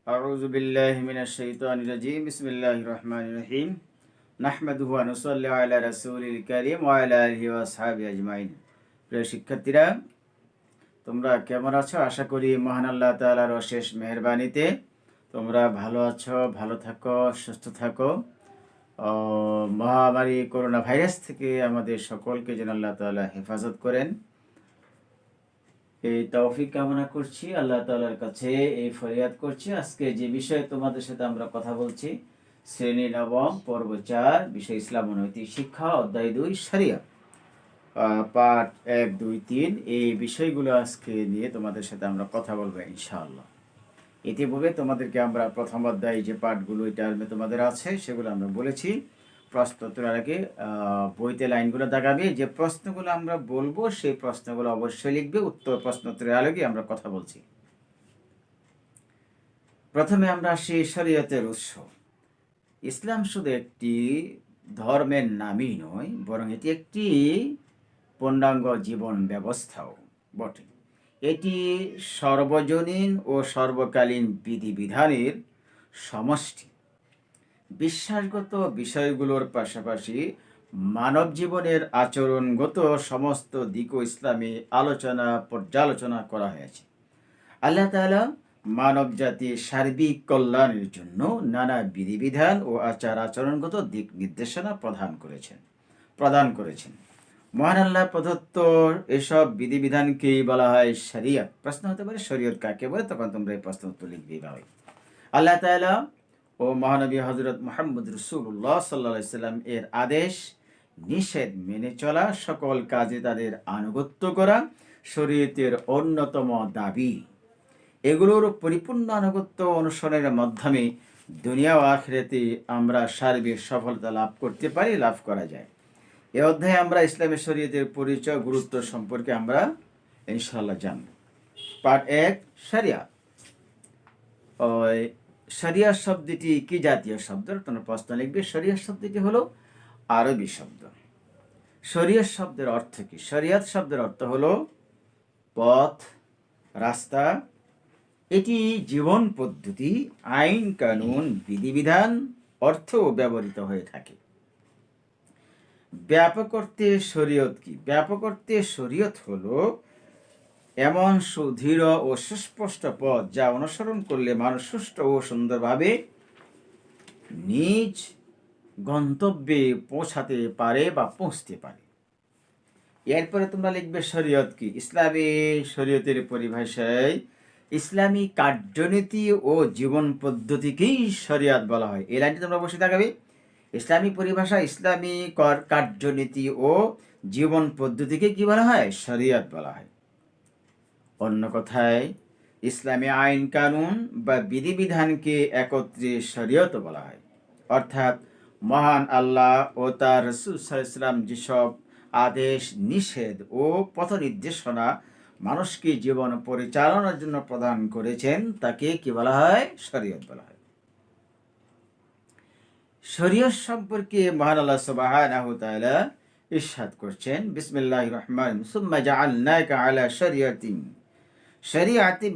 أعوذ بالله من الشيطان الرجيم بسم الله الرحمن الرحيم نحمده ونصلي على رسول الكريم وعلى آله وأصحابه أجمعين। প্রিয় শিক্ষার্থীরা, তোমরা কেমন আছো? আশা করি মহান আল্লাহ তাআলার অশেষ মেহেরবানিতে তোমরা ভালো আছো, ভালো থাকো, সুস্থ থাকো। মহামারী করোনা ভাইরাস থেকে আমাদের সকলকে যেন আল্লাহ তাআলা হেফাজত করেন, এই তৌফিক কামনা করছি। আল্লাহ তাআলার কাছে এই ফরিয়াদ করছি। আজকে যে বিষয়ে তোমাদের সাথে আমরা কথা বলছি, শ্রেণী নবম, পর্ব 4, বিষয় ইসলাম ও নৈতিক শিক্ষা, অধ্যায় 2, শরিয়া, পাঠ 1, 2, 3। এই বিষয়গুলো আজকে নিয়ে তোমাদের সাথে আমরা কথা বলবো ইনশাআল্লাহ। ইতিপূর্বে তোমাদেরকে আমরা প্রথম অধ্যায় যে পাঠগুলো এই টার্মে তোমাদের আছে সেগুলো আমরা বলেছি। প্রশ্নোত্তরের আগে বইতে লাইনগুলো দাগাবে, যে প্রশ্নগুলো আমরা বলবো সেই প্রশ্নগুলো অবশ্যই লিখবে। উত্তর প্রশ্নোত্তরের আলোকে আমরা কথা বলছি। প্রথমে আমরা আসি শরীয়তের উৎস। ইসলাম শুধু একটি ধর্মের নামই নয়, বরং এটি একটি পূর্ণাঙ্গ জীবন ব্যবস্থাও বটে। এটি সর্বজনীন ও সর্বকালীন বিধিবিধানের সমষ্টি। বিশ্বাসগত বিষয়গুলোর পাশাপাশি মানব জীবনের আচরণগত সমস্ত দিকও ইসলামী পর্যালোচনা করা হয়েছে। আল্লাহ তাআলা মানব জাতির সার্বিক কল্যাণের জন্য নানা বিধিবিধান ও আচার আচরণগত দিক নির্দেশনা প্রদান করেছেন। মহান আল্লাহ প্রদত্ত এসব বিধিবিধানকেই বলা হয় শরিয়ত। প্রশ্ন হতে পারে শরিয়ত কাকে বলে, তখন তোমরা এই প্রশ্ন উত্তর লিখবে এইভাবে। আল্লাহ তাআলা ও মহানবী হযরত মুহাম্মদ রাসূলুল্লাহ সাল্লাল্লাহু আলাইহি সাল্লাম এর আদেশ নিষেধ মেনে চলা, সকল কাজে তাদের আনুগত্য করা শরীয়তের অন্যতম দাবি। এগুলোর পরিপূর্ণ আনুগত্য অনুসরণের মাধ্যমে দুনিয়া ও আখিরাতে আমরা সার্বিক সফলতা লাভ করা যায়। এই অধ্যায়ে আমরা ইসলামের শরীয়তের পরিচয়, গুরুত্ব সম্পর্কে আমরা ইনশাআল্লাহ জানব। পার্ট 1, শরিয়া। শরিয়া শব্দটি কি জাতীয় শব্দ? তোমরা প্রশ্ন লিখবে। শরিয়া শব্দটি হলো আরবি শব্দ। শরিয়া শব্দের অর্থ কি? শরিয়াত শব্দের অর্থ হলো পথ, রাস্তা। এটি জীবন পদ্ধতি, আইন কানুন, বিধিবিধান অর্থেও ব্যবহৃত হয়ে থাকে। ব্যাপক অর্থে শরীয়ত কি? ব্যাপক অর্থে শরীয়ত হলো এমন সুদৃঢ় ও সুস্পষ্ট পথ যা অনুসরণ করলে মানুষ সুষ্ঠু ও সুন্দরভাবে নিজ গন্তব্যে পৌঁছাতে পারে বা পৌঁছতে পারে। এরপরে তোমরা লিখবে শরীয়ত কি? ইসলামী শরীয়তের পরিভাষায় ইসলামী কার্যনীতি ও জীবন পদ্ধতিকেই শরিয়াত বলা হয়। এই লাইনটি তোমরা বসে থাকবে। ইসলামী পরিভাষা ইসলামী কার্যনীতি ও জীবন পদ্ধতিকে কি বলা হয়? শরিয়াত বলা হয়। অন্য কথায় ইসলামী আইন কানুন বা বিধিবিধানকে একত্রে শরিয়ত বলা হয়। অর্থাৎ মহান আল্লাহ ও তার রাসূল সাল্লাল্লাহু আলাইহি ওয়াসাল্লাম যেসব আদেশ, নিষেধ ও পথ নির্দেশনা মানুষকে জীবন পরিচালনার জন্য প্রদান করেছেন তাকে কি বলা হয়? শরিয়ত বলা হয়। শরিয়ত সম্পর্কে মহান আল্লাহ সুবহানাহু ওয়া তাআলা ইরশাদ করছেন, বিসমিল্লাহির রহমানির রহিম, সুম্মা জাআলনাকা আলা শরিয়াতিন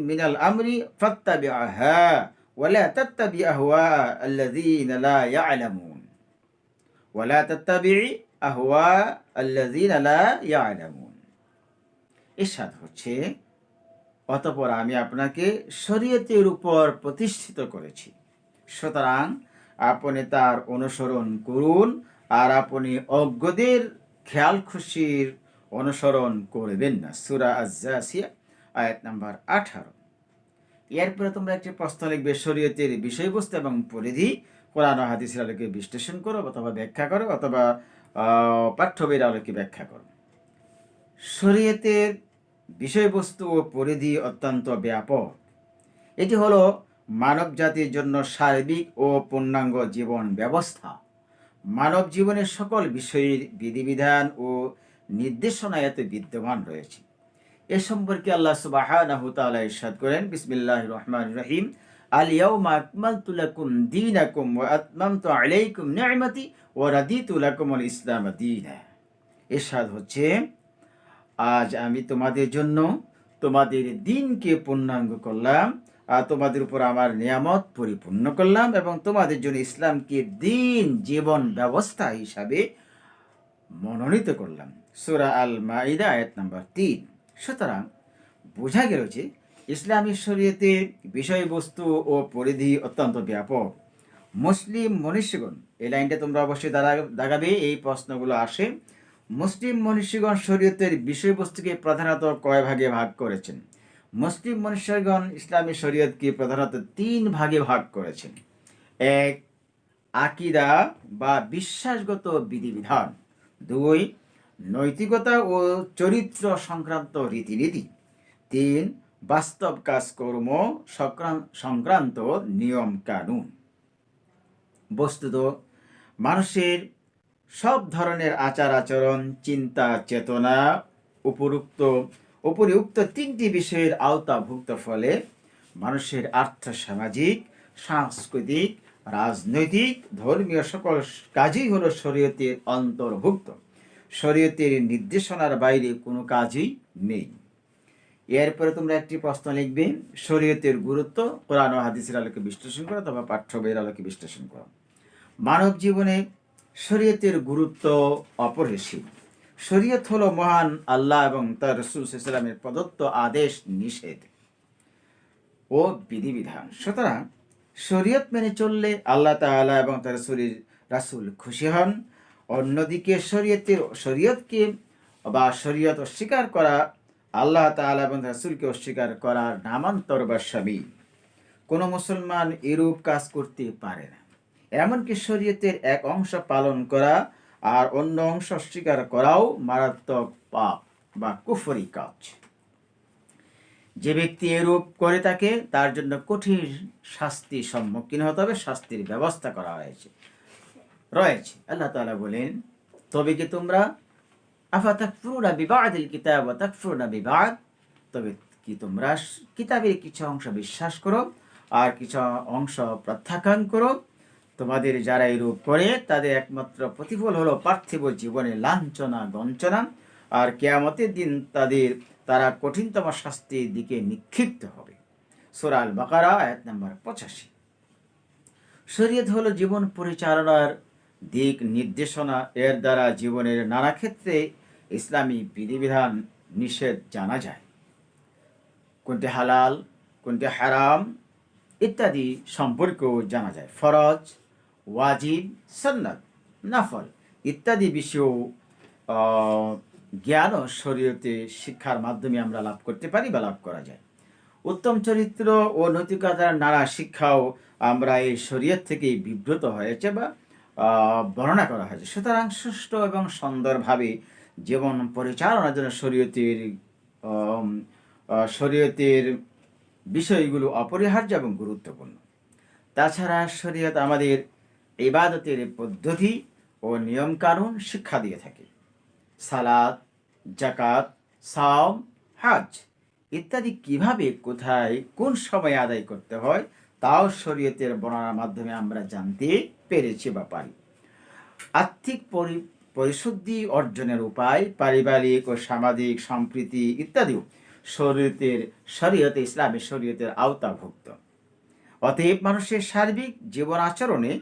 মিনাল আমরি ফাত্তাবি'হা ওয়া লা তাত্তাবি আহওয়া আল্লাযীনা লা ইয়ালামুন ওয়া লা তাত্তাবি আহওয়া আল্লাযীনা লা ইয়ালামুন। ইরশাদ হচ্ছে, অতঃপর আমি আপনাকে শরীয়তের উপর প্রতিষ্ঠিত করেছি, সুতরাং আপনি তার অনুসরণ করুন আর আপনি অজ্ঞদের খেয়াল খুশির অনুসরণ করবেন না। সূরা আয-জাসিয়া, আয়াত নাম্বার 18। এরপরে তোমরা একটি প্রশ্ন লিখবে। শরীয়তের বিষয়বস্তু এবং পরিধি কোরআন ও হাদিসের আলোকে বিশ্লেষণ করো অথবা ব্যাখ্যা করো অথবা পাঠ্য বইয়ের আলোকে ব্যাখ্যা করো। শরীয়তের বিষয়বস্তু ও পরিধি অত্যন্ত ব্যাপক। এটি হলো মানব জাতির জন্য সার্বিক ও পূর্ণাঙ্গ জীবন ব্যবস্থা। মানব জীবনের সকল বিষয়ের বিধিবিধান ও নির্দেশনা এতে বিদ্যমান রয়েছে। এ সম্পর্কে আল্লাহ সুবহানাহু ওয়া তাআলা ইরশাদ করেন, বিসমিল্লাহির রহমানির রহিম, আল ইয়াউমা আকমালতু লাকুম দীনাকুম ওয়া আতমামতু আলাইকুম নি'মাতি ওয়া রাদিতু লাকুমুল ইসলাম দীনা। ইরশাদ হচ্ছে, আজ আমি তোমাদের জন্য তোমাদের দিনকে পূর্ণাঙ্গ করলাম, তোমাদের উপর আমার নিয়ামত পরিপূর্ণ করলাম এবং তোমাদের জন্য ইসলামকে দিন জীবন ব্যবস্থা হিসাবে মনোনীত করলাম। সূরা আল মাইদা আয়াত নম্বর 3। সুতরাং বোঝা গেল যে ইসলামী শরীয়তের বিষয়বস্তু ও পরিধি অত্যন্ত ব্যাপক। মুসলিম মনীষীগণ, এই লাইনটা তোমরা অবশ্যই দাগাবে, এই প্রশ্নগুলো আসে। মুসলিম মনীষীগণ শরীয়তের বিষয়বস্তুকে প্রধানত কয় ভাগে ভাগ করেছেন? মুসলিম মনীষীগণ ইসলামী শরীয়তকে প্রধানত 3 ভাগে ভাগ করেছেন। 1, আকিদা বা বিশ্বাসগত বিধিবিধান। 2, নৈতিকতা ও চরিত্র সংক্রান্ত রীতিনীতি। 3, বাস্তব কাজকর্ম সংক্রান্ত নিয়ম কানুন। বস্তুত মানুষের সব ধরনের আচার আচরণ, চিন্তা চেতনা উপরিউক্ত 3টি বিষয়ের আওতাভুক্ত, ফলে মানুষের আর্থসামাজিক, সাংস্কৃতিক, রাজনৈতিক, ধর্মীয় সকল কাজই হলো শরীয়তের অন্তর্ভুক্ত। শরীয়তের নির্দেশনার বাইরে কোনো কাজই নেই। এরপরে তোমরা একটি প্রশ্ন লিখবে, শরীয়তের গুরুত্ব কোরআন ও হাদিসের আলোকে বিশ্লেষণ করো অথবা পাঠ্য বইয়ের আলোকে বিশ্লেষণ করো। মানব জীবনে শরীয়তের গুরুত্ব অপরিসীম। শরীয়ত হলো মহান আল্লাহ এবং তার রাসূল সাল্লাল্লাহু আলাইহি ওয়াসাল্লামের প্রদত্ত আদেশ নিষেধ ও বিধিবিধান। সুতরাং শরীয়ত মেনে চললে আল্লাহ তাআলা এবং তার রাসূল খুশি হন। অন্যদিকে শরীয়তকে বা শরীয়ত অস্বীকার করা আল্লাহ তাআলা এবং রাসূলকে অস্বীকার করার নামান্তর বা শামিল। কোনো মুসলমান এরূপ কাজ করতে পারে না। এমনকি শরীয়তের এক অংশ পালন করা আর অন্য অংশ অস্বীকার করাও মারাত্মক পাপ বা কুফরি কাজ। যে ব্যক্তি এরূপ করে থাকে তার জন্য কঠিন শাস্তির সম্মুখীন হতে হবে, শাস্তির ব্যবস্থা করা রয়েছে। আল্লাহ তাআলা বলেন, তবে কি তোমরা আফাতাকফুরুনা বিবাদিল কিতাব ওয়া তাকফুরুনা বিবাদ, তবে কি তোমরা কিতাবের কিছু অংশ বিশ্বাস করো আর কিছু অংশ প্রত্যাখ্যান করো? তোমাদের যারা এরূপ করে তাদের একমাত্র প্রতিফল হলো পার্থিব জীবনে লাঞ্ছনা গঞ্চনা, আর কিয়ামতের দিন তারা কঠিনতম শাস্তির দিকে নিক্ষিপ্ত হবে। সূরা আল বাকারা আয়াত নম্বর 85। শরীয়ত হলো জীবন পরিচালনার দিক নির্দেশনা। এর দ্বারা জীবনের নানা ক্ষেত্রে ইসলামী বিধিবিধান নিষেধ জানা যায়। কোনটি হালাল, কোনটি হারাম ইত্যাদি সম্পর্কেও জানা যায়। ফরজ, ওয়াজিব, সুন্নাত, নফল ইত্যাদি বিষয়েও জ্ঞান ও শরীয়তে শিক্ষার মাধ্যমে আমরা লাভ করতে পারি বা লাভ করা যায়। উত্তম চরিত্র ও নৈতিকতার নানা শিক্ষাও আমরা এই শরীয়ত থেকেই বিব্রত হয়েছে বা বর্ণনা করা হয়েছে। সুতরাং সুষ্ঠু এবং সুন্দরভাবে জীবন পরিচালনার জন্য শরীয়তের বিষয়গুলো অপরিহার্য এবং গুরুত্বপূর্ণ। তাছাড়া শরীয়ত আমাদের ইবাদতের পদ্ধতি ও নিয়মকানুন শিক্ষা দিয়ে থাকে। সালাত, যাকাত, সাওম, হজ ইত্যাদি কিভাবে, কোথায়, কোন সময় আদায় করতে হয় তাও শরীয়তের বর্ণনার মাধ্যমে আমরা জানতে পেরেছি বা পারি। আর্থিক পরিশুদ্ধি অর্জনের উপায়, পারিবারিক ও সামাজিক সম্প্রীতি ইত্যাদিও শরীয়তে ইসলামী শরীয়তের আওতাভুক্ত। অতএব মানুষের সার্বিক জীবন আচরণে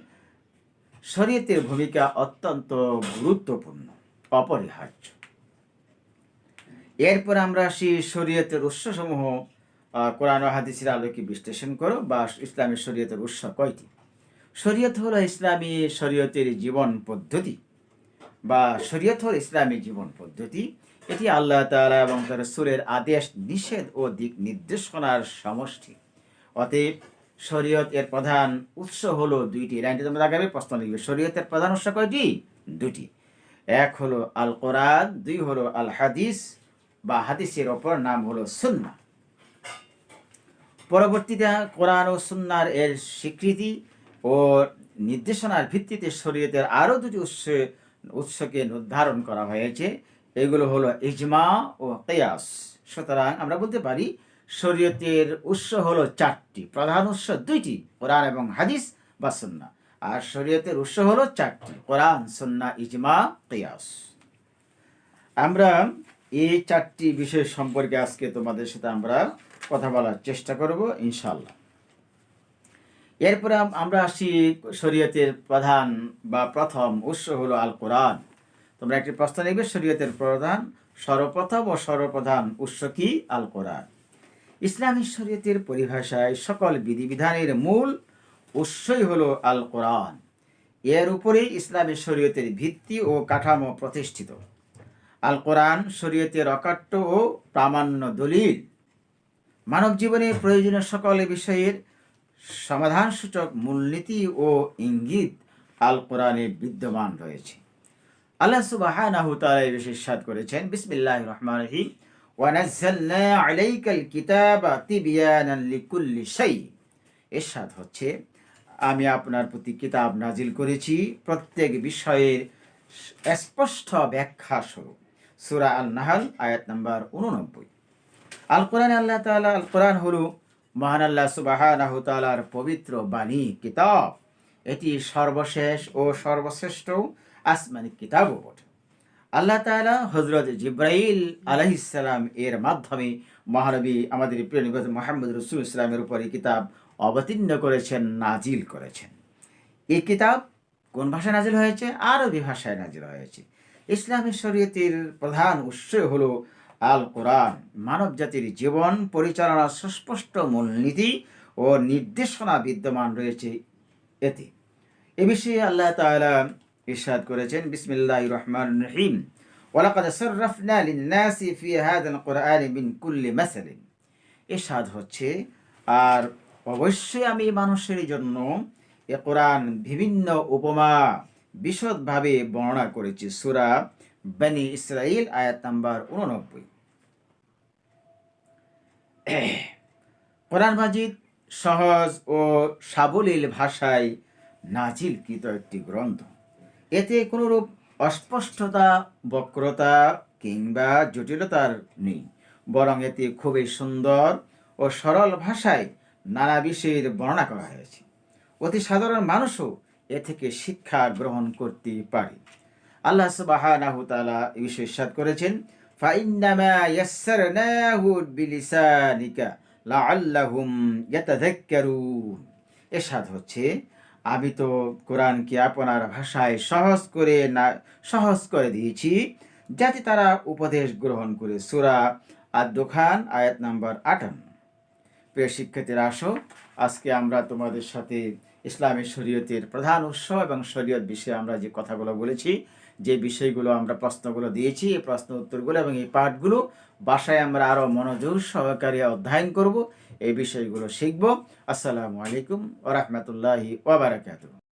শরীয়তের ভূমিকা অত্যন্ত গুরুত্বপূর্ণ, অপরিহার্য। এরপর আমরা আসি শরীয়তের উৎসসমূহ কোরআন ও হাদিসের আলোকে বিশ্লেষণ করো বা ইসলামী শরীয়তের উৎস কয়টি? শরীয়ত হলো ইসলামী শরীয়তের জীবন পদ্ধতি বা শরীয়ত হলো ইসলামী জীবন পদ্ধতি। এটি আল্লাহ তাআলা এবং তার রাসূলের আদেশ নিষেধ ও দিক নির্দেশনার সমষ্টি। অতএব শরীয়ত এর প্রধান উৎস হলো 2টি। লাইনটি তোমরা আগামী প্রশ্ন লিখবে। শরীয়তের প্রধান উৎস কয়টি? 2টি। এক হলো আল কোরআন, 2 হলো আল হাদিস বা হাদিসের অপর নাম হলো সুন্নাহ। পরবর্তীতে কোরআন ও সুন্নাহর এর স্বীকৃতি ও নির্দেশনার ভিত্তিতে শরীয়তের আরও 2টি উৎসকে নির্ধারণ করা হয়েছে। এগুলো হলো ইজমা ও কিয়াস। সুতরাং আমরা বলতে পারি শরীয়তের উৎস হলো 4টি, প্রধান উৎস 2টি, কোরআন এবং হাদিস বা সুন্নাহ। আর শরীয়তের উৎস হলো 4টি, কোরআন, সুন্নাহ, ইজমা, কিয়াস। আমরা এই 4টি বিষয় সম্পর্কে আজকে তোমাদের সাথে আমরা কথা বলার চেষ্টা করব ইনশাআল্লাহ। এরপরে আমরা আসি শরীয়তের প্রধান বা প্রথম উৎস হলো আল কোরআন। তোমরা একটি প্রশ্ন নেবে, শরীয়তের প্রধান সর্বপ্রথম ও সর্বপ্রধান উৎস কি? আল কোরআন। ইসলামী শরীয়তের পরিভাষায় সকল বিধিবিধানের মূল উৎসই হলো আল কোরআন। এর উপরেই ইসলামী শরীয়তের ভিত্তি ও কাঠামো প্রতিষ্ঠিত। আল কোরআন শরীয়তের অকাট্য ও প্রামাণ্য দলিল। মানব জীবনে প্রয়োজনীয় সকল বিষয়ের সমাধানসূচক মূলনীতি ও ইঙ্গিত আল কোরআনে বিদ্যমান রয়েছে। আল্লাহ সুবহানাহু ওয়া তাআলা এই বিষয়ে ইরশাদ করেছেন, বিসমিল্লাহির রহমানির রহিম, ওয়া নাযালনা আলাইকাল কিতাবা তিবয়ানান লিকুল্লি শাই। ইরশাদ হচ্ছে, আমি আপনার প্রতি কিতাব নাজিল করেছি প্রত্যেক বিষয়ের স্পষ্ট ব্যাখ্যা স্বরূপ। সূরা আন-নাহল আয়াত নাম্বার 89। আল কোরআন আল্লাহ তাআলা, আল কোরআন হলো মহান আল্লাহ সুবহানাহু ওয়া তাআলার পবিত্র বাণী কিতাব। এটি সর্বশেষ ও সর্বশ্রেষ্ঠ আসমানি কিতাবও বটে। আল্লাহ তাআলা হযরত জিবরাইল আলাইহিস সালাম এর মাধ্যমে মহানবী আমাদের প্রিয় নবী মুহাম্মদ রাসূলুল্লাহ সাল্লাল্লাহু আলাইহি ওয়াসাল্লামের উপর এই কিতাব অবতীর্ণ করেছেন, নাজিল করেছেন। এই কিতাব কোন ভাষায় নাজিল হয়েছে? আরবি ভাষায় নাজিল হয়েছে। ইসলামী শরীয়তের প্রধান উৎস হলো আল কোরআন। মানব জাতির জীবন পরিচালনার সুস্পষ্ট মূলনীতি ও নির্দেশনা বিদ্যমান রয়েছে এতে। এ বিষয়ে আল্লাহ তাআলা ইরশাদ করেছেন, বিসমিল্লাহির রহমানির রহিম, ওয়ালাকাদ সাররাফনা লিন-নাসি ফি হাযাল কুরআনি মিন কুল্লি মাসালিন। ইরশাদ হচ্ছে, আর অবশ্যই আমি মানুষের জন্য এ কোরআন বিভিন্ন উপমা বিশদভাবে বর্ণনা করেছি। সূরা বনী ইসরাঈল আয়াত নাম্বার 89। কোরআন মাজিদ সহজ ও সাবলীল ভাষায় নাজিলকৃত একটি গ্রন্থ। এতে কোনোরূপ অস্পষ্টতা, বক্রতা কিংবা জটিলতার নেই, বরং এতে খুবই সুন্দর ও সরল ভাষায় নানা বিষয়ের বর্ণনা করা হয়েছে। অতি সাধারণ মানুষও এ থেকে শিক্ষা গ্রহণ করতে পারে। আল্লাহ সুবহানাহু ওয়া তাআলা এই বিষয়ে ইরশাদ করেছেন, ফাইন্নামা ইয়াসসারনাহু বিলিসানিকা লাআল্লাহুম ইয়াতাযাক্কারুন। ইরশাদ হচ্ছে, আমি তো কোরআনকে আপনার ভাষায় সহজ করে দিয়েছি যাতে তারা উপদেশ গ্রহণ করে। সূরা আদ-দুখান আয়াত নাম্বার 58। প্রিয় শিক্ষার্থীরা, আসো আজকে আমরা তোমাদের সাথে ইসলামী শরীয়তের প্রধান উৎস এবং শরীয়ত বিষয়ে আমরা যে কথাগুলো বলেছি, যে বিষয়গুলো আমরা প্রশ্নগুলো দিয়েছি, এই প্রশ্ন উত্তরগুলো এবং এই পাঠগুলো বাসায় আমরা আরও মনোযোগ সহকারে অধ্যয়ন করব, এই বিষয়গুলো শিখব। আসসালামু আলাইকুম ওয়া রাহমাতুল্লাহি ওয়া বারাকাতুহু।